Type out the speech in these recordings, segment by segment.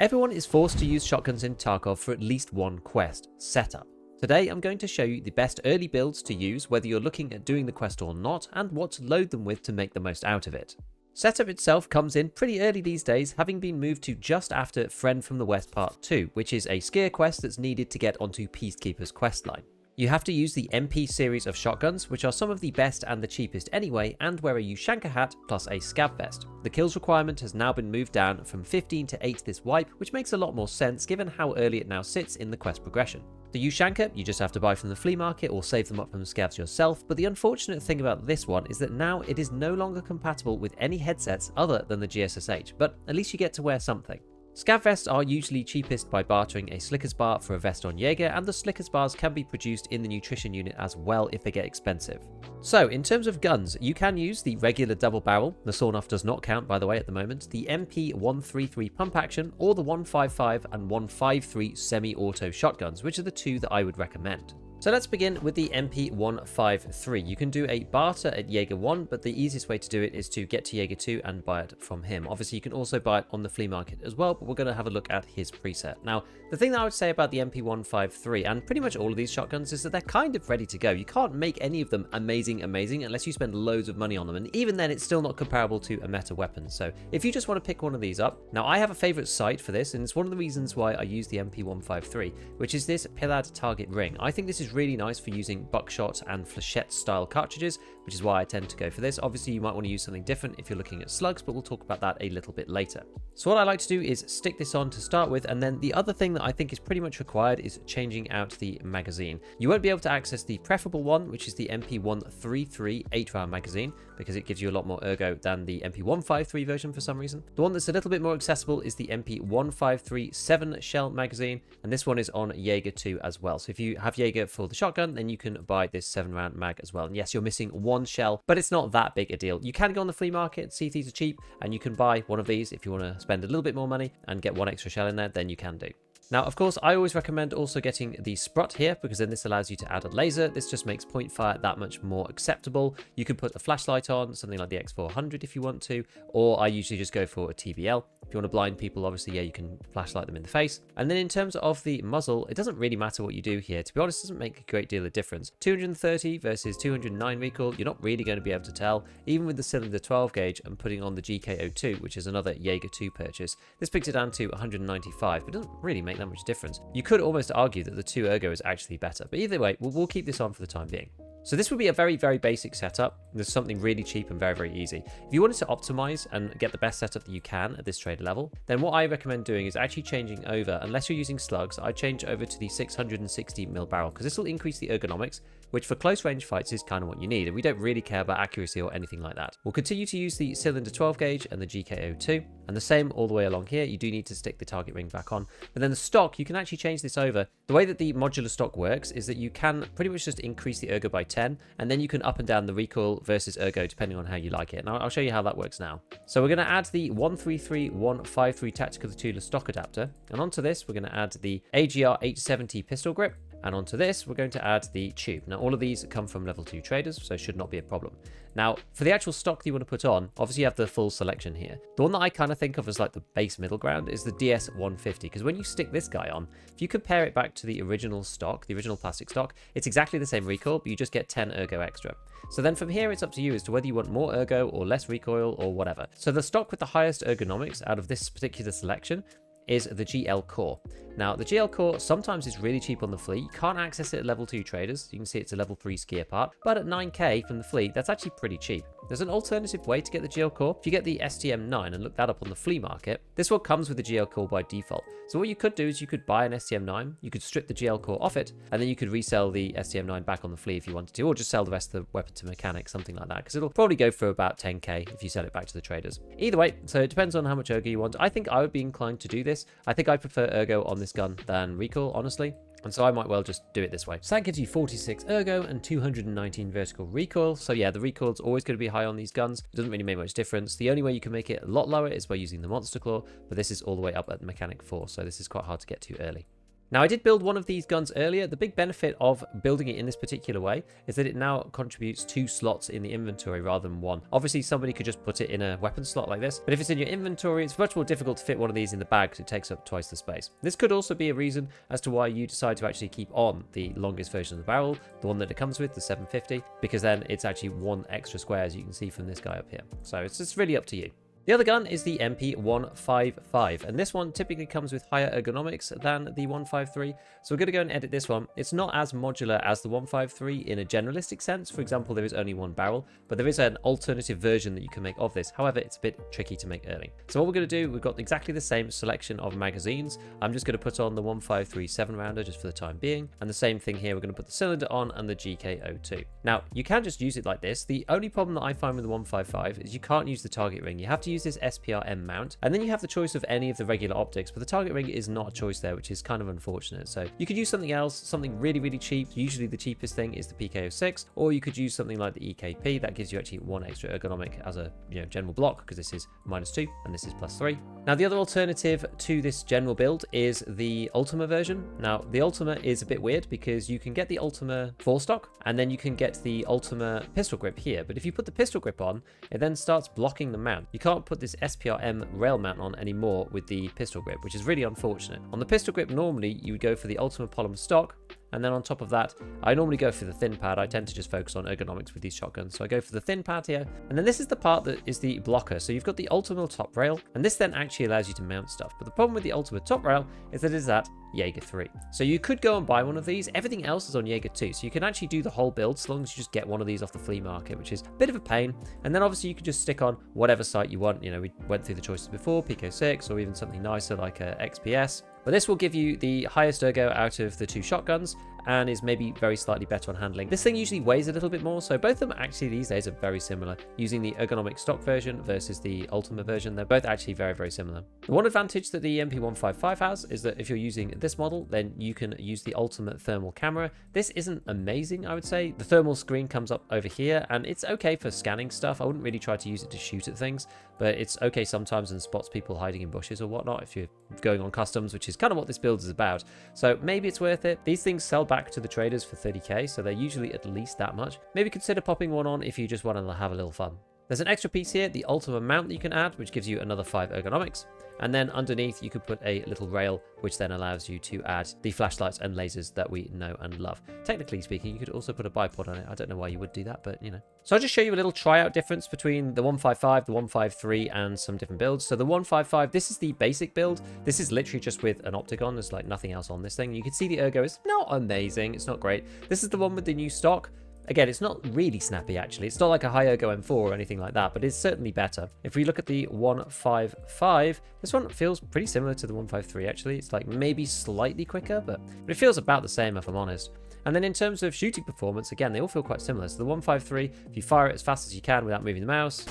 Everyone is forced to use shotguns in Tarkov for at least one quest, Setup. Today I'm going to show you the best early builds to use whether you're looking at doing the quest or not, and what to load them with to make the most out of it. Setup itself comes in pretty early these days, having been moved to just after Friend from the West Part 2, which is a skier quest that's needed to get onto Peacekeeper's questline. You have to use the MP series of shotguns, which are some of the best and the cheapest anyway, and wear a Ushanka hat plus a scav vest. The kills requirement has now been moved down from 15 to 8 this wipe, which makes a lot more sense given how early it now sits in the quest progression. The Ushanka you just have to buy from the flea market or save them up from scavs yourself, but the unfortunate thing about this one is that now it is no longer compatible with any headsets other than the GSSH, but at least you get to wear something. Scav vests are usually cheapest by bartering a Slickers bar for a vest on Jaeger, and the Slickers bars can be produced in the nutrition unit as well if they get expensive. So in terms of guns, you can use the regular double barrel, the sawn-off does not count by the way at the moment, the MP133 pump action, or the 155 and 153 semi-auto shotguns, which are the two that I would recommend. So let's begin with the MP153. You can do a barter at Jaeger 1, but the easiest way to do it is to get to Jaeger 2 and buy it from him. Obviously, you can also buy it on the flea market as well, but we're going to have a look at his preset. Now, the thing that I would say about the MP153, and pretty much all of these shotguns, is that they're kind of ready to go. You can't make any of them amazing unless you spend loads of money on them, and even then, it's still not comparable to a meta weapon. So if you just want to pick one of these up, now I have a favorite sight for this, and it's one of the reasons why I use the MP153, which is this Pillad target ring. I think this is really nice for using buckshot and flechette style cartridges, which is why I tend to go for this. Obviously, you might want to use something different if you're looking at slugs, but we'll talk about that a little bit later. So what I like to do is stick this on to start with, and then the other thing that I think is pretty much required is changing out the magazine. You won't be able to access the preferable one, which is the MP133 8-round magazine, because it gives you a lot more ergo than the MP153 version for some reason. The one that's a little bit more accessible is the MP153 7-shell magazine, and this one is on Jaeger 2 as well. So if you have Jaeger for the shotgun, then you can buy this 7-round mag as well. And yes, you're missing one shell, but it's not that big a deal. You can go on the flea market, see if these are cheap, and you can buy one of these if you want to spend a little bit more money and get one extra shell in there, then you can do. Now, of course, I always recommend also getting the Sprut here, because then this allows you to add a laser. This just makes point fire that much more acceptable. You can put a flashlight on, something like the X400 if you want to, or I usually just go for a TBL. If you want to blind people, obviously, yeah, you can flashlight them in the face. And then in terms of the muzzle, it doesn't really matter what you do here. To be honest, it doesn't make a great deal of difference. 230 versus 209 recoil, you're not really going to be able to tell. Even with the cylinder 12 gauge and putting on the GK02, which is another Jaeger 2 purchase, this brings it down to 195, but it doesn't really make that much difference. You could almost argue that the 2 ergo is actually better, but either way, we'll keep this on for the time being. So this would be a very, very basic setup. There's something really cheap and very, very easy. If you wanted to optimize and get the best setup that you can at this trader level, then what I recommend doing is actually changing over, unless you're using slugs, I change over to the 660mm barrel, because this will increase the ergonomics, which for close range fights is kind of what you need, and we don't really care about accuracy or anything like that. We'll continue to use the cylinder 12 gauge and the GK02, and the same all the way along here. You do need to stick the target ring back on, but then the stock, you can actually change this over. The way that the modular stock works is that you can pretty much just increase the ergo by 10, and then you can up and down the recoil versus ergo depending on how you like it. And I'll show you how that works now. So we're going to add the 133-153 tactical Tula stock adapter, and onto this we're going to add the AGR 870 pistol grip, and onto this we're going to add the tube. Now all of these come from level 2 traders, so should not be a problem. Now for the actual stock that you want to put on, obviously you have the full selection here. The one that I kind of think of as like the base middle ground is the DS150, because when you stick this guy on, if you compare it back to the original stock, the original plastic stock, it's exactly the same recoil, but you just get 10 ergo extra. So then from here it's up to you as to whether you want more ergo or less recoil or whatever. So the stock with the highest ergonomics out of this particular selection is the GL Core. Now the GL Core sometimes is really cheap on the flea. You can't access it at level 2 traders. You can see it's a level 3 skier part, but at 9k from the flea, that's actually pretty cheap. There's an alternative way to get the GL Core. If you get the STM9 and look that up on the flea market, this one comes with the GL Core by default. So what you could do is you could buy an STM9, you could strip the GL Core off it, and then you could resell the STM9 back on the flea if you wanted to, or just sell the rest of the weapon to mechanic, something like that, because it'll probably go for about 10k if you sell it back to the traders. Either way, so it depends on how much ergo you want. I think I would be inclined to do this. I think I prefer ergo on this gun than recoil, honestly. And so I might well just do it this way. So that gives you 46 ergo and 219 vertical recoil. So yeah, the recoil's always going to be high on these guns. It doesn't really make much difference. The only way you can make it a lot lower is by using the monster claw, but this is all the way up at mechanic 4, so this is quite hard to get to early. Now, I did build one of these guns earlier. The big benefit of building it in this particular way is that it now contributes 2 slots in the inventory rather than 1. Obviously, somebody could just put it in a weapon slot like this, but if it's in your inventory, it's much more difficult to fit one of these in the bag because it takes up twice the space. This could also be a reason as to why you decide to actually keep on the longest version of the barrel, the one that it comes with, the 750, because then it's actually 1 extra square, as you can see from this guy up here. So it's just really up to you. The other gun is the MP155, and this one typically comes with higher ergonomics than the 153, so we're going to go and edit this one. It's not as modular as the 153 in a generalistic sense. For example, there is only 1 barrel, but there is an alternative version that you can make of this. However, it's a bit tricky to make early. So what we're going to do, we've got exactly the same selection of magazines. I'm just going to put on the 153 7-rounder just for the time being, and the same thing here, we're going to put the cylinder on and the GK02. Now, you can just use it like this. The only problem that I find with the 155 is you can't use the target ring. You have to use this SPRM mount, and then you have the choice of any of the regular optics, but the target ring is not a choice there, which is kind of unfortunate. So you could use something else, something really cheap. Usually the cheapest thing is the PK06, or you could use something like the EKP. That gives you actually 1 extra ergonomic as a general block, because this is -2 and this is +3. Now, the other alternative to this general build is the Ultima version. Now, the Ultima is a bit weird because you can get the Ultima 4-stock, and then you can get the Ultima pistol grip here, but if you put the pistol grip on, it then starts blocking the mount. You can't put this SPRM rail mount on anymore with the pistol grip, which is really unfortunate. On the pistol grip, normally you would go for the Ultima polymer stock, and then on top of that, I normally go for the thin pad. I tend to just focus on ergonomics with these shotguns. So I go for the thin pad here. And then this is the part that is the blocker. So you've got the Ultima top rail, and this then actually allows you to mount stuff. But the problem with the Ultima top rail is that it is at Jaeger 3. So you could go and buy one of these. Everything else is on Jaeger 2. So you can actually do the whole build as long as you just get one of these off the flea market, which is a bit of a pain. And then obviously you can just stick on whatever site you want. We went through the choices before, PK6, or even something nicer like a XPS. But this will give you the highest ergo out of the 2 shotguns, and is maybe very slightly better on handling. This thing usually weighs a little bit more, so both of them actually these days are very similar. Using the ergonomic stock version versus the Ultima version, they're both actually very similar. The one advantage that the MP155 has is that if you're using this model, then you can use the ultimate thermal camera. This isn't amazing, I would say. The thermal screen comes up over here, and it's okay for scanning stuff. I wouldn't really try to use it to shoot at things, but it's okay sometimes and spots people hiding in bushes or whatnot if you're going on customs, which is kind of what this build is about. So maybe it's worth it. These things sell back to the traders for 30k, so they're usually at least that much. Maybe consider popping one on if you just want to have a little fun. There's an extra piece here, the Ultima mount that you can add, which gives you another 5 ergonomics. And then underneath you could put a little rail, which then allows you to add the flashlights and lasers that we know and love. Technically speaking, you could also put a bipod on it. I don't know why you would do that, but So I'll just show you a little tryout difference between the 155, the 153, and some different builds. So the 155, this is the basic build. This is literally just with an optic on. There's like nothing else on this thing. You can see the ergo is not amazing. It's not great. This is the one with the new stock. Again, it's not really snappy, actually. It's not like a high ergo M4 or anything like that, but it's certainly better. If we look at the 155, this one feels pretty similar to the 153, actually. It's like maybe slightly quicker, but it feels about the same, if I'm honest. And then in terms of shooting performance, again, they all feel quite similar. So the 153, if you fire it as fast as you can without moving the mouse,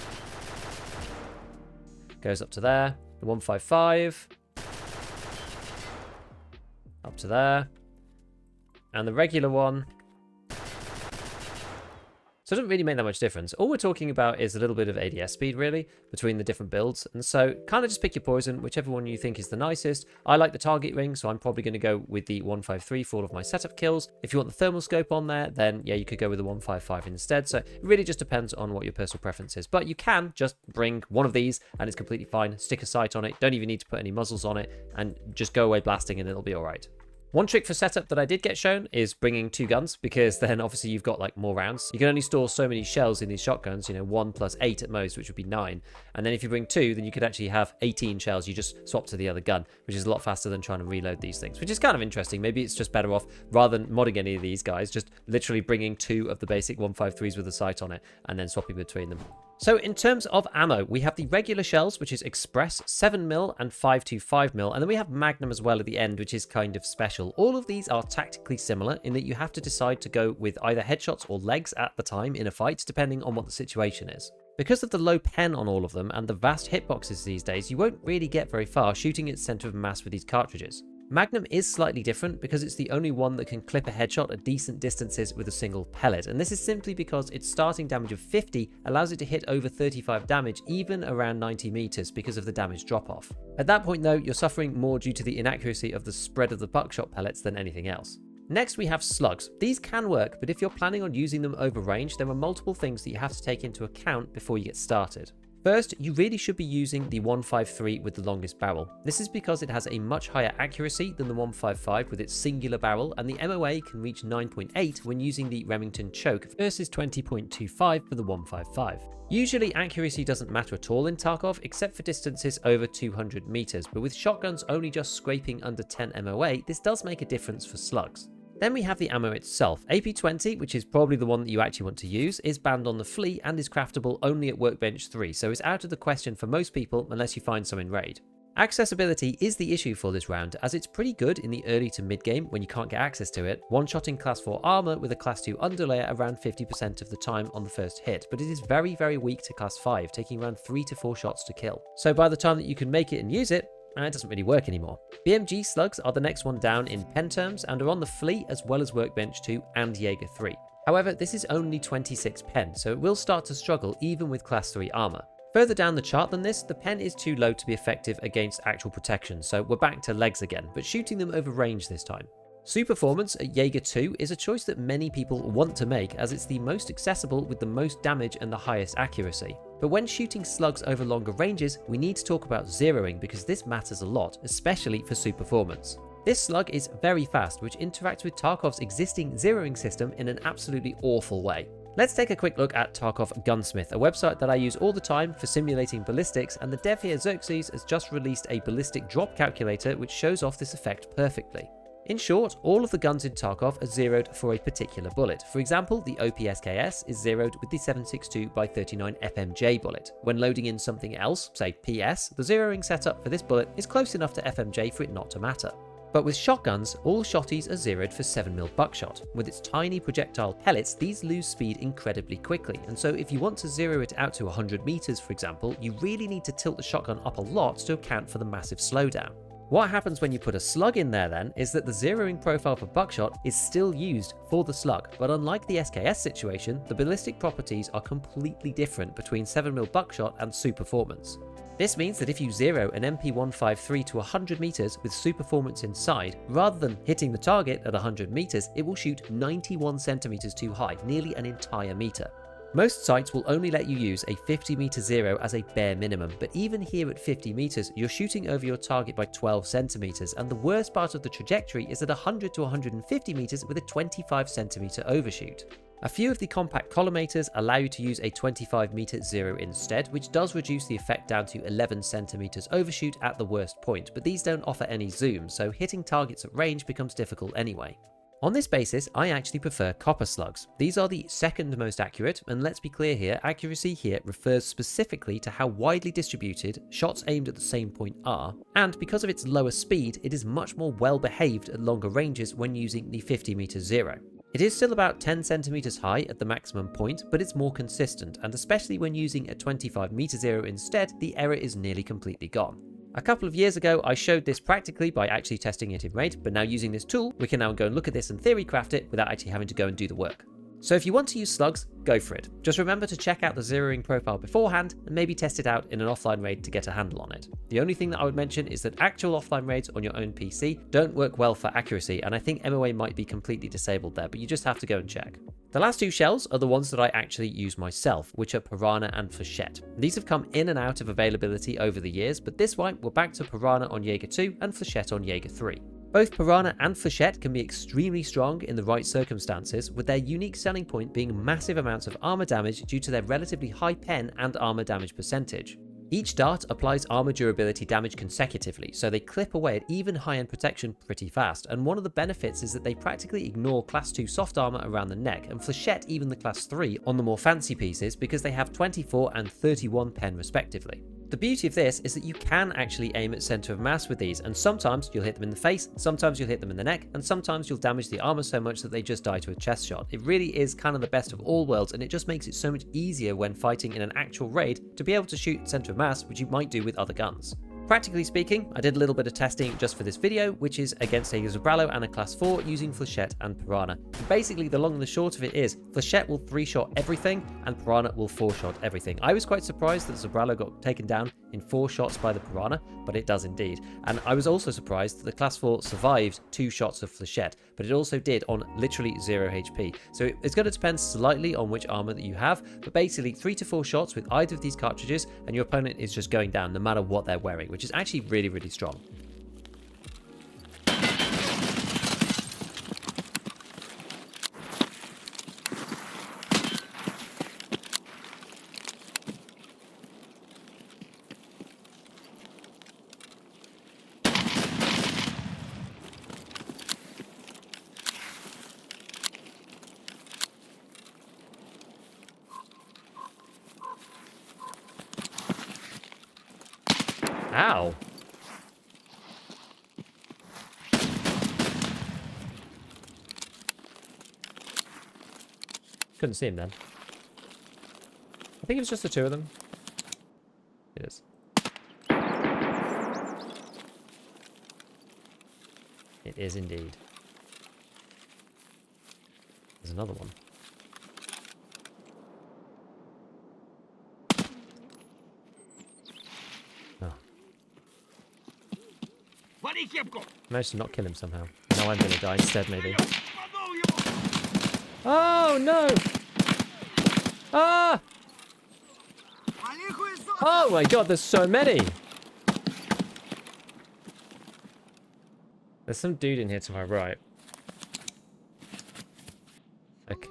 goes up to there. The 155, up to there. And the regular one, so it doesn't really make that much difference. All we're talking about is a little bit of ADS speed, really, between the different builds. And so kind of just pick your poison, whichever one you think is the nicest. I like the target ring, so I'm probably going to go with the 153 for all of my setup kills. If you want the thermal scope on there, then yeah, you could go with the 155 instead. So it really just depends on what your personal preference is. But you can just bring one of these and it's completely fine. Stick a sight on it. Don't even need to put any muzzles on it and just go away blasting and it'll be all right. One trick for setup that I did get shown is bringing 2 guns, because then obviously you've got like more rounds. You can only store so many shells in these shotguns, 1 plus 8 at most, which would be 9. And then if you bring 2, then you could actually have 18 shells. You just swap to the other gun, which is a lot faster than trying to reload these things, which is kind of interesting. Maybe it's just better off, rather than modding any of these guys, just literally bringing 2 of the basic 153s with a sight on it and then swapping between them. So in terms of ammo, we have the regular shells, which is Express, 7mm and 525mm, and then we have Magnum as well at the end, which is kind of special. All of these are tactically similar in that you have to decide to go with either headshots or legs at the time in a fight, depending on what the situation is. Because of the low pen on all of them and the vast hitboxes these days, you won't really get very far shooting at center of mass with these cartridges. Magnum is slightly different because it's the only one that can clip a headshot at decent distances with a single pellet, and this is simply because its starting damage of 50 allows it to hit over 35 damage even around 90 meters because of the damage drop-off. At that point though, you're suffering more due to the inaccuracy of the spread of the buckshot pellets than anything else. Next we have slugs. These can work, but if you're planning on using them over range, there are multiple things that you have to take into account before you get started. First, you really should be using the 153 with the longest barrel. This is because it has a much higher accuracy than the 155 with its singular barrel, and the MOA can reach 9.8 when using the Remington choke versus 20.25 for the 155. Usually accuracy doesn't matter at all in Tarkov except for distances over 200 meters, but with shotguns only just scraping under 10 MOA, this does make a difference for slugs. Then we have the ammo itself. AP20, which is probably the one that you actually want to use, is banned on the Flea and is craftable only at Workbench 3, so it's out of the question for most people unless you find some in Raid. Accessibility is the issue for this round, as it's pretty good in the early to mid game when you can't get access to it, one-shotting class 4 armor with a class 2 underlayer around 50% of the time on the first hit, but it is very, very weak to class 5, taking around 3 to 4 shots to kill. So by the time that you can make it and use it, it doesn't really work anymore. BMG slugs are the next one down in pen terms and are on the Flea as well as Workbench 2 and Jaeger 3. However, this is only 26 pen, so it will start to struggle even with class 3 armor. Further down the chart than this, the pen is too low to be effective against actual protection, so we're back to legs again, but shooting them over range this time. Superformance at Jaeger 2 is a choice that many people want to make as it's the most accessible with the most damage and the highest accuracy. But when shooting slugs over longer ranges, we need to talk about zeroing because this matters a lot, especially for Superformance. This slug is very fast, which interacts with Tarkov's existing zeroing system in an absolutely awful way. Let's take a quick look at Tarkov Gunsmith, a website that I use all the time for simulating ballistics, and the dev here Xerxes has just released a ballistic drop calculator which shows off this effect perfectly. In short, all of the guns in Tarkov are zeroed for a particular bullet. For example, the OPSKS is zeroed with the 7.62x39 FMJ bullet. When loading in something else, say PS, the zeroing setup for this bullet is close enough to FMJ for it not to matter. But with shotguns, all shotties are zeroed for 7mm buckshot. With its tiny projectile pellets, these lose speed incredibly quickly, and so if you want to zero it out to 100 meters, for example, you really need to tilt the shotgun up a lot to account for the massive slowdown. What happens when you put a slug in there then is that the zeroing profile for buckshot is still used for the slug, but unlike the SKS situation, the ballistic properties are completely different between 7mm buckshot and Superformance. This means that if you zero an MP153 to 100 meters with Superformance inside, rather than hitting the target at 100 meters, it will shoot 91 centimeters too high, nearly an entire meter. Most sites will only let you use a 50 meter zero as a bare minimum, but even here at 50 meters, you're shooting over your target by 12 centimeters, and the worst part of the trajectory is at 100 to 150 meters with a 25 centimeter overshoot. A few of the compact collimators allow you to use a 25 meter zero instead, which does reduce the effect down to 11 centimeters overshoot at the worst point, but these don't offer any zoom, so hitting targets at range becomes difficult anyway. On this basis, I actually prefer copper slugs. These are the second most accurate, and let's be clear here, accuracy here refers specifically to how widely distributed shots aimed at the same point are, and because of its lower speed, it is much more well behaved at longer ranges when using the 50 meter zero. It is still about 10 centimeters high at the maximum point, but it's more consistent, and especially when using a 25 meter zero instead, the error is nearly completely gone. A couple of years ago, I showed this practically by actually testing it in Raid, but now using this tool, we can now go and look at this and theory craft it without actually having to go and do the work. So if you want to use slugs, go for it. Just remember to check out the zeroing profile beforehand and maybe test it out in an offline raid to get a handle on it. The only thing that I would mention is that actual offline raids on your own PC don't work well for accuracy, and I think MOA might be completely disabled there, but you just have to go and check. The last two shells are the ones that I actually use myself, which are Piranha and Flechette. These have come in and out of availability over the years, but this one we're back to Piranha on Jaeger 2 and Flechette on Jaeger 3. Both Piranha and Flechette can be extremely strong in the right circumstances, with their unique selling point being massive amounts of armor damage due to their relatively high pen and armor damage percentage. Each dart applies armor durability damage consecutively, so they clip away at even high-end protection pretty fast, and one of the benefits is that they practically ignore class 2 soft armor around the neck, and Flechette even the class 3 on the more fancy pieces because they have 24 and 31 pen respectively. The beauty of this is that you can actually aim at center of mass with these, and sometimes you'll hit them in the face, sometimes you'll hit them in the neck, and sometimes you'll damage the armor so much that they just die to a chest shot. It really is kind of the best of all worlds, and it just makes it so much easier when fighting in an actual raid to be able to shoot center of mass, which you might do with other guns. Practically speaking, I did a little bit of testing just for this video, which is against a Zabralo and a class 4 using Flechette and Piranha. And basically, the long and the short of it is, Flechette will 3-shot everything, and Piranha will 4-shot everything. I was quite surprised that Zabralo got taken down in 4 shots by the Piranha, but it does indeed. And I was also surprised that the class 4 survived 2 shots of Flechette, but it also did on literally 0 HP. So it's going to depend slightly on which armor that you have, but basically 3 to 4 shots with either of these cartridges, and your opponent is just going down no matter what they're wearing, which is actually really, really strong. Ow. Couldn't see him then. I think it was just the 2 of them. It is. It is indeed. There's another one. Oh. Managed to not kill him somehow. Now I'm gonna die instead, maybe. Oh no! Ah! Oh my god, there's so many! There's some dude in here to my right. Okay.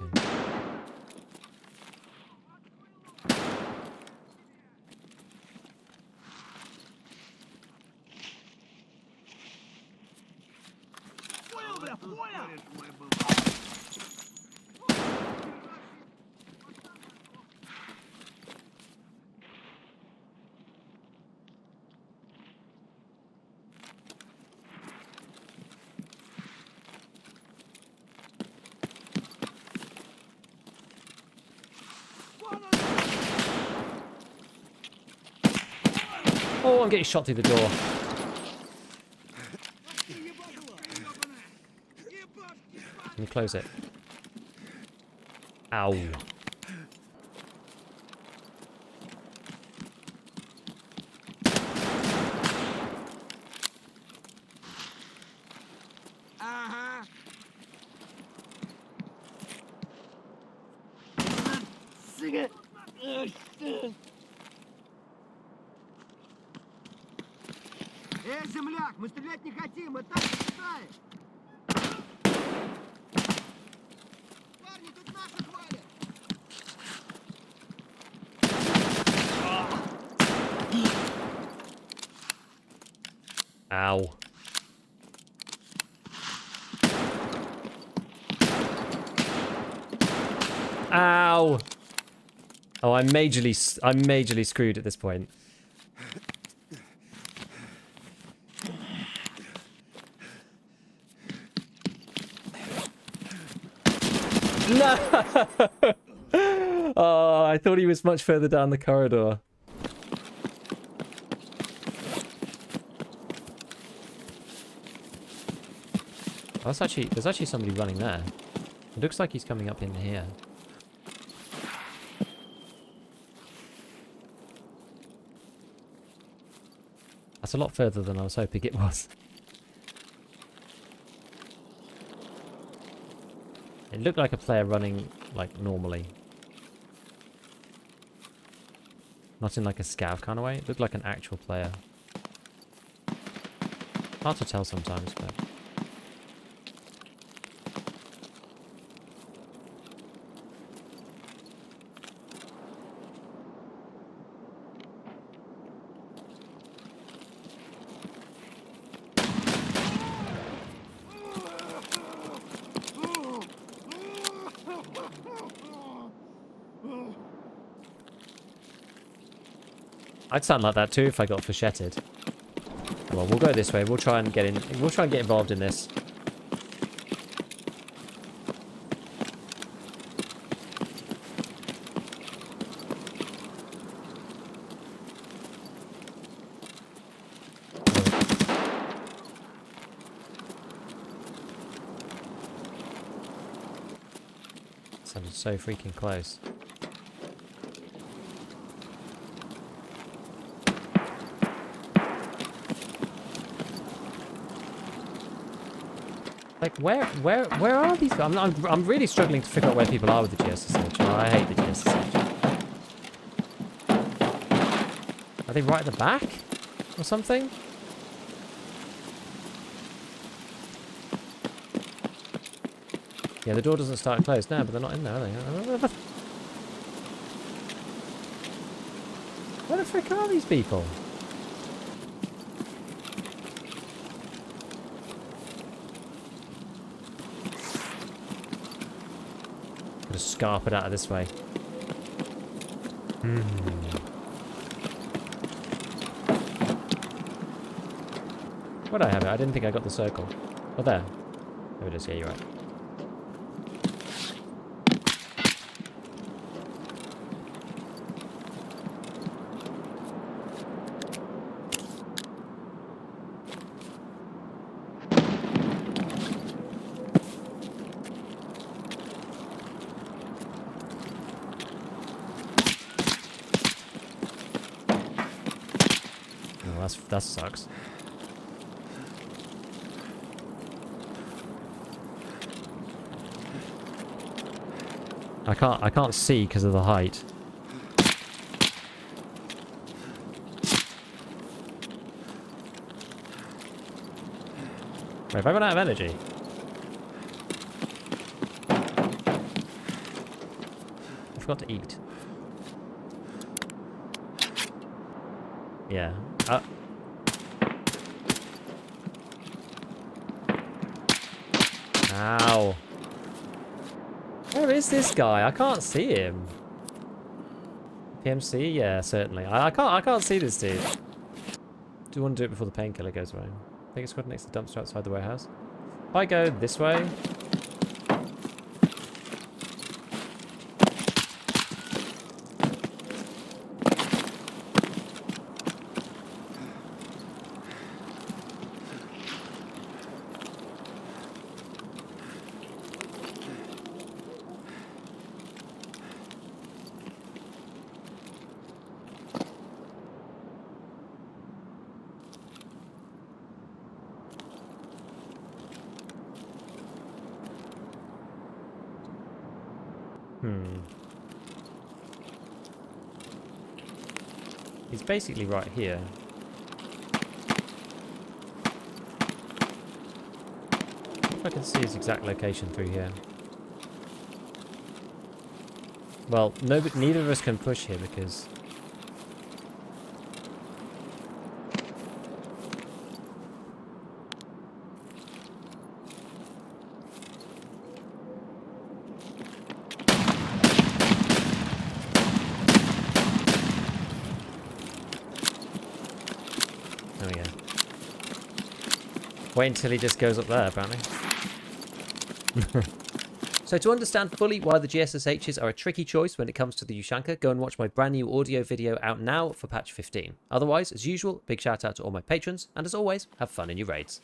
Oh, I'm getting shot through the door. Let me close it. Ow. Земляк, мы стрелять не хотим, мы так считаем. Парни, тут наши хвалят. Ow. Ow. Oh, I'm majorly screwed at this point. No! Oh, I thought he was much further down the corridor. Oh, there's actually somebody running there. It looks like he's coming up in here. That's a lot further than I was hoping it was. It looked like a player running, like, normally. Not in, like, a scav kind of way. It looked like an actual player. Hard to tell sometimes, but... I'd sound like that too if I got flechetted. Well, we'll go this way. We'll try and get in. We'll try and get involved in this. Sounded so freaking close. Like, where are these? I'm really struggling to figure out where people are with the GSSH. Oh, I hate the GSSH. Are they right at the back? Or something? Yeah, the door doesn't start and close now, but they're not in there, are they? Where the frick are these people? Gonna scarp it out of this way. Where'd I have it? I didn't think I got the circle. Oh, there. There it is. Yeah, you're right. Oh, that sucks. I can't see because of the height. Wait, have I run out of energy? I forgot to eat. Yeah. Ow. Where is this guy? I can't see him. PMC? Yeah, certainly. I can't see this dude. Do you want to do it before the painkiller goes away? I think it's got next to the dumpster outside the warehouse. If I go this way. He's basically right here. If I can see his exact location through here. Well, neither of us can push here because... There we go. Wait until he just goes up there, apparently. So to understand fully why the GSSHs are a tricky choice when it comes to the Ushanka, go and watch my brand new audio video out now for patch 15. Otherwise, as usual, big shout out to all my patrons, and as always, have fun in your raids.